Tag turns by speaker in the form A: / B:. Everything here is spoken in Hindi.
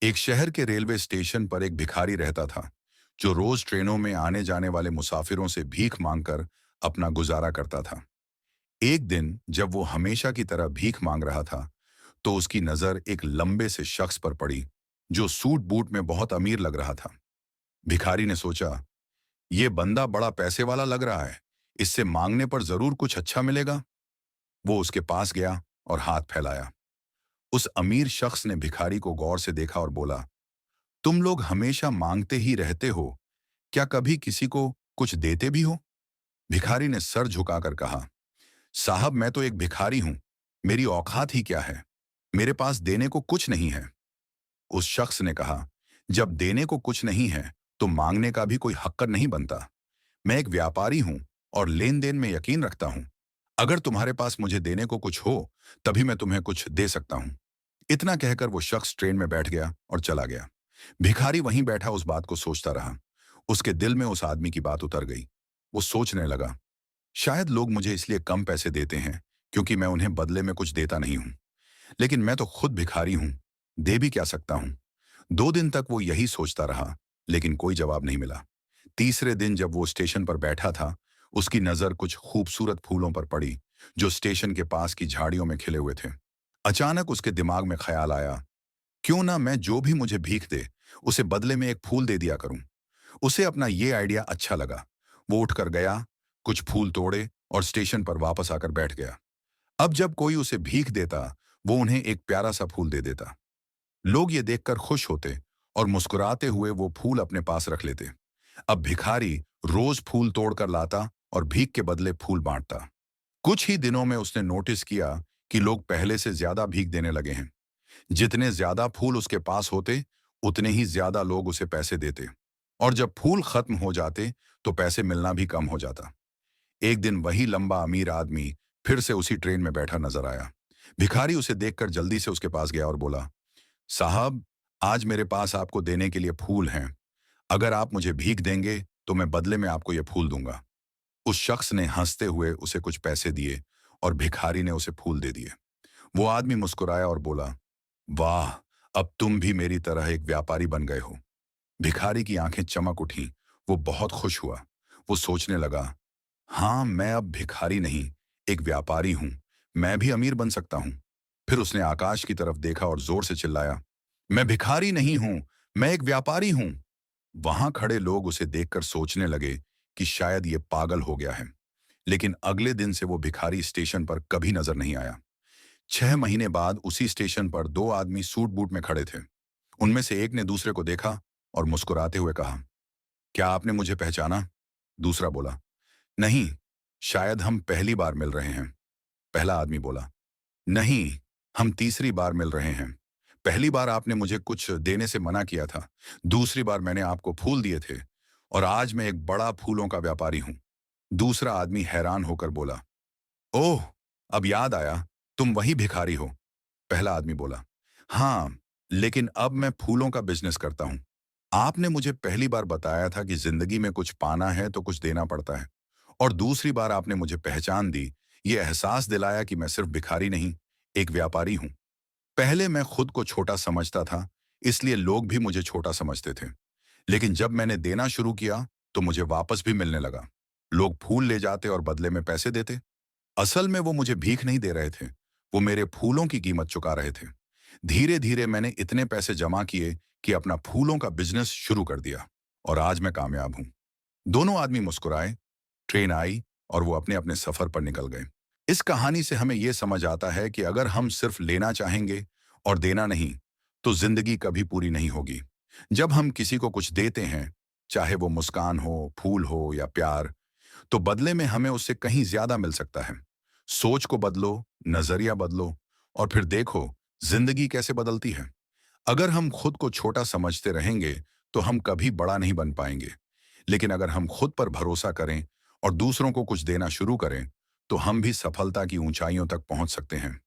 A: एक शहर के रेलवे स्टेशन पर एक भिखारी रहता था जो रोज ट्रेनों में आने जाने वाले मुसाफिरों से भीख मांगकर अपना गुजारा करता था। एक दिन जब वो हमेशा की तरह भीख मांग रहा था तो उसकी नजर एक लंबे से शख्स पर पड़ी जो सूट बूट में बहुत अमीर लग रहा था। भिखारी ने सोचा, ये बंदा बड़ा पैसे वाला लग रहा है, इससे मांगने पर जरूर कुछ अच्छा मिलेगा। वो उसके पास गया और हाथ फैलाया। उस अमीर शख्स ने भिखारी को गौर से देखा और बोला, तुम लोग हमेशा मांगते ही रहते हो, क्या कभी किसी को कुछ देते भी हो? भिखारी ने सर झुकाकर कहा, साहब मैं तो एक भिखारी हूं, मेरी औकात ही क्या है, मेरे पास देने को कुछ नहीं है। उस शख्स ने कहा, जब देने को कुछ नहीं है तो मांगने का भी कोई हक्क नहीं बनता। मैं एक व्यापारी हूं और लेन देन में यकीन रखता हूं। अगर तुम्हारे पास मुझे देने को कुछ हो तभी मैं तुम्हें कुछ दे सकता हूं। इतना कहकर वो शख्स ट्रेन में बैठ गया और चला गया। भिखारी वहीं बैठा उस बात को सोचता रहा। उसके दिल में उस आदमी की बात उतर गई। वो सोचने लगा, शायद लोग मुझे इसलिए कम पैसे देते हैं क्योंकि मैं उन्हें बदले में कुछ देता नहीं हूं। लेकिन मैं तो खुद भिखारी हूं, दे भी क्या सकता हूं। 2 दिन तक वो यही सोचता रहा, लेकिन कोई जवाब नहीं मिला। तीसरे दिन जब वो स्टेशन पर बैठा था, उसकी नजर कुछ खूबसूरत फूलों पर पड़ी जो स्टेशन के पास की झाड़ियों में खिले हुए थे। अचानक उसके दिमाग में ख्याल आया, क्यों ना मैं जो भी मुझे भीख दे उसे बदले में एक फूल दे दिया करूं। उसे अपना ये आइडिया अच्छा लगा। वो उठकर गया, कुछ फूल तोड़े और स्टेशन पर वापस आकर बैठ गया। अब जब कोई उसे भीख देता, वो उन्हें एक प्यारा सा फूल दे देता। लोग ये देखकर खुश होते और मुस्कुराते हुए वो फूल अपने पास रख लेते। अब भिखारी रोज फूल तोड़कर लाता और भीख के बदले फूल बांटता। कुछ ही दिनों में उसने नोटिस किया कि लोग पहले से ज्यादा भीख देने लगे हैं। जितने ज्यादा फूल उसके पास होते, उतने ही ज्यादा लोग उसे पैसे देते। और जब फूल खत्म हो जाते तो पैसे मिलना भी कम हो जाता। एक दिन वही लंबा अमीर आदमी फिर से उसी ट्रेन में बैठा नजर आया। भिखारी उसे देखकर जल्दी से उसके पास गया और बोला, साहब, आज मेरे पास आपको देने के लिए फूल हैं। अगर आप मुझे भीख देंगे तो मैं बदले में आपको ये फूल दूंगा। उस शख्स ने हंसते हुए उसे कुछ पैसे दिए और भिखारी ने उसे फूल दे दिए। वो आदमी मुस्कुराया और बोला, वाह, अब तुम भी मेरी तरह एक व्यापारी बन गए हो। भिखारी की आंखें चमक उठी। वो बहुत खुश हुआ। वो सोचने लगा, हाँ, मैं अब भिखारी नहीं, एक व्यापारी हूं। मैं भी अमीर बन सकता हूं। फिर उसने आकाश की तरफ देखा और जोर से चिल्लाया, मैं भिखारी नहीं हूं, मैं एक व्यापारी हूं। वहां खड़े लोग उसे देखकर सोचने लगे कि शायद ये पागल हो गया है। लेकिन अगले दिन से वो भिखारी स्टेशन पर कभी नजर नहीं आया। 6 महीने बाद उसी स्टेशन पर 2 आदमी सूट बूट में खड़े थे। उनमें से एक ने दूसरे को देखा और मुस्कुराते हुए कहा, क्या आपने मुझे पहचाना? दूसरा बोला, नहीं, शायद हम पहली बार मिल रहे हैं। पहला आदमी बोला, नहीं, हम तीसरी बार मिल रहे हैं। पहली बार आपने मुझे कुछ देने से मना किया था, दूसरी बार मैंने आपको फूल दिए थे, और आज मैं एक बड़ा फूलों का व्यापारी हूं। दूसरा आदमी हैरान होकर बोला, ओह, अब याद आया, तुम वही भिखारी हो। पहला आदमी बोला, हाँ, लेकिन अब मैं फूलों का बिजनेस करता हूं। आपने मुझे पहली बार बताया था कि जिंदगी में कुछ पाना है तो कुछ देना पड़ता है, और दूसरी बार आपने मुझे पहचान दी, ये एहसास दिलाया कि मैं सिर्फ भिखारी नहीं, एक व्यापारी हूं। पहले मैं खुद को छोटा समझता था, इसलिए लोग भी मुझे छोटा समझते थे। लेकिन जब मैंने देना शुरू किया तो मुझे वापस भी मिलने लगा। लोग फूल ले जाते और बदले में पैसे देते। असल में वो मुझे भीख नहीं दे रहे थे, वो मेरे फूलों की कीमत चुका रहे थे। धीरे धीरे मैंने इतने पैसे जमा किए कि अपना फूलों का बिजनेस शुरू कर दिया, और आज मैं कामयाब हूं। दोनों आदमी मुस्कुराए, ट्रेन आई और वो अपने अपने सफर पर निकल गए। इस कहानी से हमें यह समझ आता है कि अगर हम सिर्फ लेना चाहेंगे और देना नहीं, तो जिंदगी कभी पूरी नहीं होगी। जब हम किसी को कुछ देते हैं, चाहे वो मुस्कान हो, फूल हो या प्यार, तो बदले में हमें उससे कहीं ज्यादा मिल सकता है। सोच को बदलो, नजरिया बदलो, और फिर देखो जिंदगी कैसे बदलती है। अगर हम खुद को छोटा समझते रहेंगे तो हम कभी बड़ा नहीं बन पाएंगे। लेकिन अगर हम खुद पर भरोसा करें और दूसरों को कुछ देना शुरू करें, तो हम भी सफलता की ऊंचाइयों तक पहुंच सकते हैं।